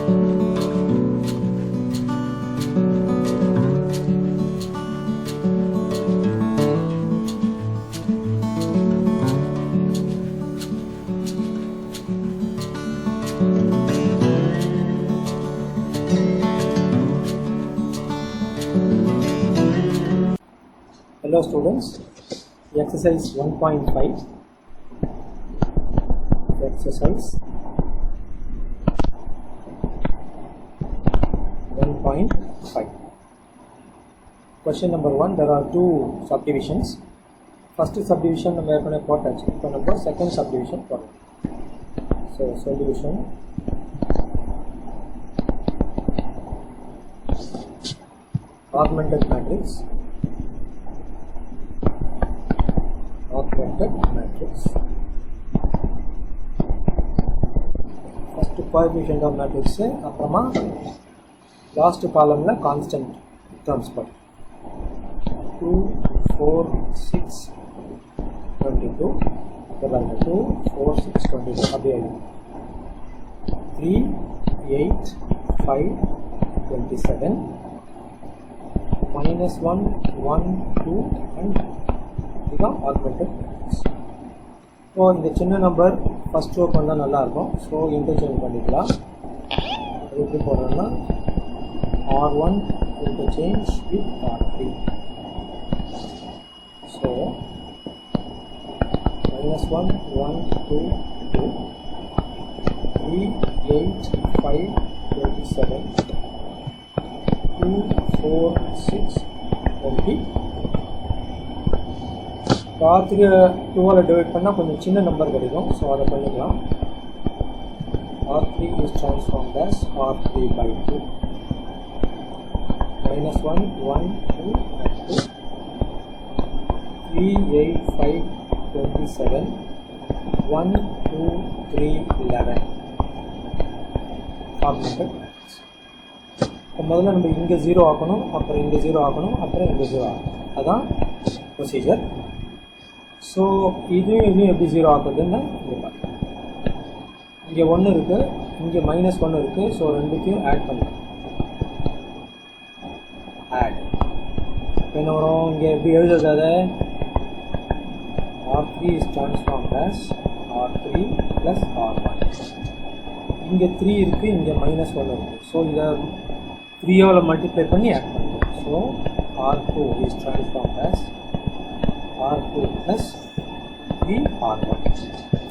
Hello students, exercise 1.5. Exercise 1.5. Question number 1, there are two subdivisions. First subdivision we are going to put number second subdivision. So solution augmented matrix. First coefficient of matrix அப்புறமா last column constant terms per 2 4 6 22 2 4 6 22 அப்படியே 3 8 5 27 minus 1 1 2 and இதுதான் augmented matrix. So இந்த சின்ன number first row பண்ணால் நல்லாயிருக்கும். So interchange பண்ணிக்கலாம். அது எப்படி போடுறோம்னா R1 interchange with R3. So -1 1 2 2 3 8 5 27 2 4 6 20. R3 2ஆல் divide பண்ணால் கொஞ்சம் சின்ன நம்பர் கிடைக்கும். ஸோ அதை பண்ணிக்கலாம். R3 is transformed as R3 by 2 minus 1 1 2 2 3 8 5 27 1 2 3 11 augmented matrix. இப்போ முதல்ல நம்ம இங்கே 0 ஆக்கணும், அப்புறம் இங்கே 0 ஆக்கணும், அப்புறம் இங்கே 0 ஆக்கணும். அதுதான் ப்ரொசீஜர். ஸோ இதையும் எப்படி 0 ஆக்குறதுன்னு இங்கே பார்க்கலாம். இங்கே 1 இருக்குது, இங்கே -1 இருக்குது. ஸோ ரெண்டுத்தையும் ஆட் பண்ணலாம். ஆட் என்ன வரும்? இங்கே எப்படி எழுதுறது? R3 is transformed as R3 plus R1. இங்கே 3 இருக்குது, இங்கே -1 இருக்குது. ஸோ இதை 3ஆல் மல்டிப்ளை பண்ணி ஆட் பண்ணுறோம். So R2 is transformed as R2 plus 3R1.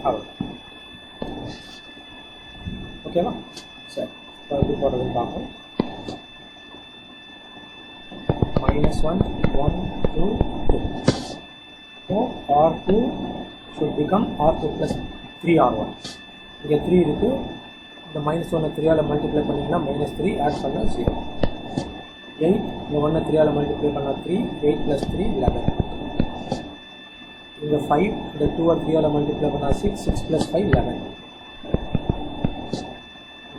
அவ்வளோ ஓகேவா? சரி, இப்போ எப்படி போடுறதுன்னு பார்ப்போம். -1 1 2 2. So R2 should become R2 plus 3R1. இங்கே 3 இருக்குது. இந்த -1 3ஆல் மல்டிப்ளை பண்ணிங்கன்னா -3 ஆட் பண்ணால் 0. 8 இந்த 1 3ஆல் மல்டிப்ளை பண்ணால் 3 8 plus 3 11. இங்கே 5 இந்த 2 3ஆல் மல்டிப்ளை பண்ணால் 6 6 plus 5 11.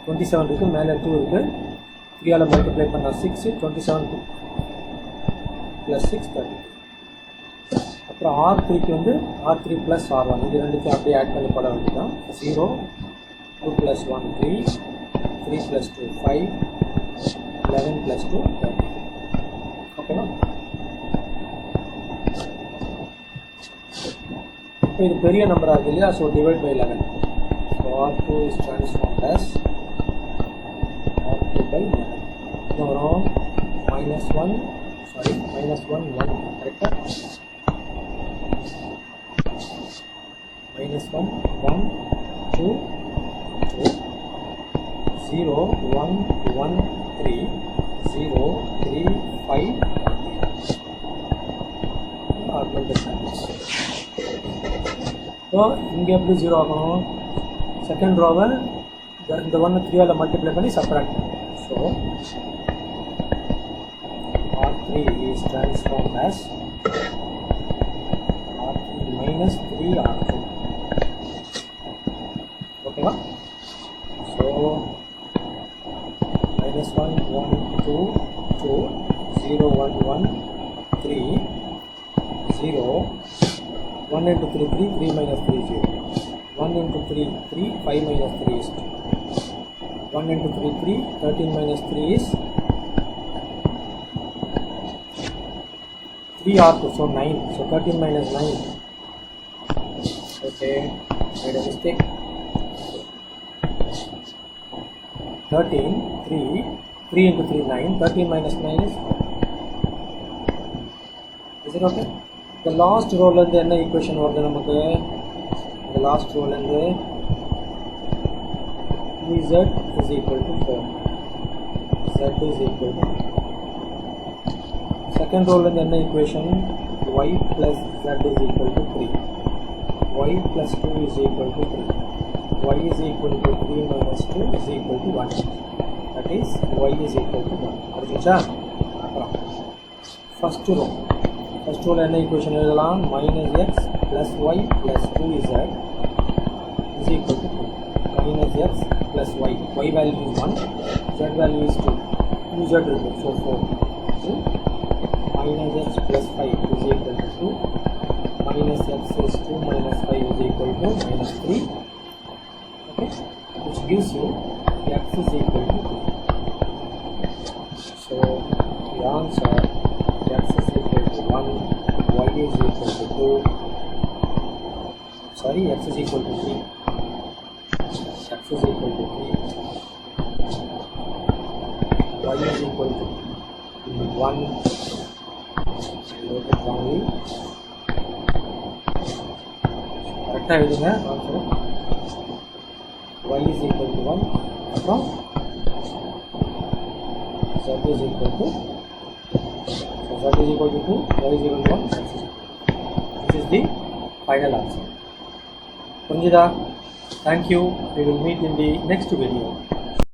27 இருக்குது, மேலே 2 இருக்குது. 3ஆல் மல்டிப்ளை பண்ணால் 6 27 plus 6 30. அப்புறம் R3க்கு வந்து R3 plus R1 இது ரெண்டுத்தையும் அப்படியே ஆட் பண்ணி போட வேண்டியதான். 0 2 plus 1 3 3 plus 2 5 11 plus 2 30. ஓகேவா? இப்போ இது பெரிய நம்பராக இருக்குது இல்லையா? So divide by 11. So R2 is transformed as R2 by 11. இது வரும் -1 1 கரெக்டாக? -1 1 2 2 0 1 1 3 0 3 5 augmented matrix. ஸோ இங்கே எப்படி 0 ஆகணும்? செகண்ட் ரோவை இந்த 1 3ஆல் மல்டிப்ளை பண்ணி சப்ராக்ட் பண்ணுவோம். So R3 is transformed as R3 minus 3R2. ஓகேவா? So -1 1 2 2 0 1 1 3 0 1 into 3 3 3 minus 3 0 1 into 3 3 5 minus 3 is 2. 1 into 3, 3. 13 minus 3 is 3R2, so 9. So 13 minus 9. Okay, made a mistake. 13, 3. 3 into 3, 9. 13 minus 9 is 4. Is it okay? The last row is the equation or the last row is z is equal to 4. Z is equal to. Second row is the equation y plus z is equal to 3. Y plus 2 is equal to 3. Y is equal to 3 minus 2 is equal to 1. That is y is equal to 1. First row equation is minus x plus y plus 2z is equal to 2. Minus x plus y. Y value is 1. Z value is 2. 2z is so 4. So minus x plus 5 is equal to 2. Minus x is 2 minus 5 is equal to minus 3. Okay, which gives you x is equal to 2. So the answer x is equal to 1, y is equal to 2. Sorry, x is equal to 3. X is equal to 3. Y is equal to 1. Wrote it wrongly. Correct answer. Y is equal to 1. From z is equal to. So z is equal to 2. Y is equal to 1. This is the final answer. Thank you. We will meet in the next video.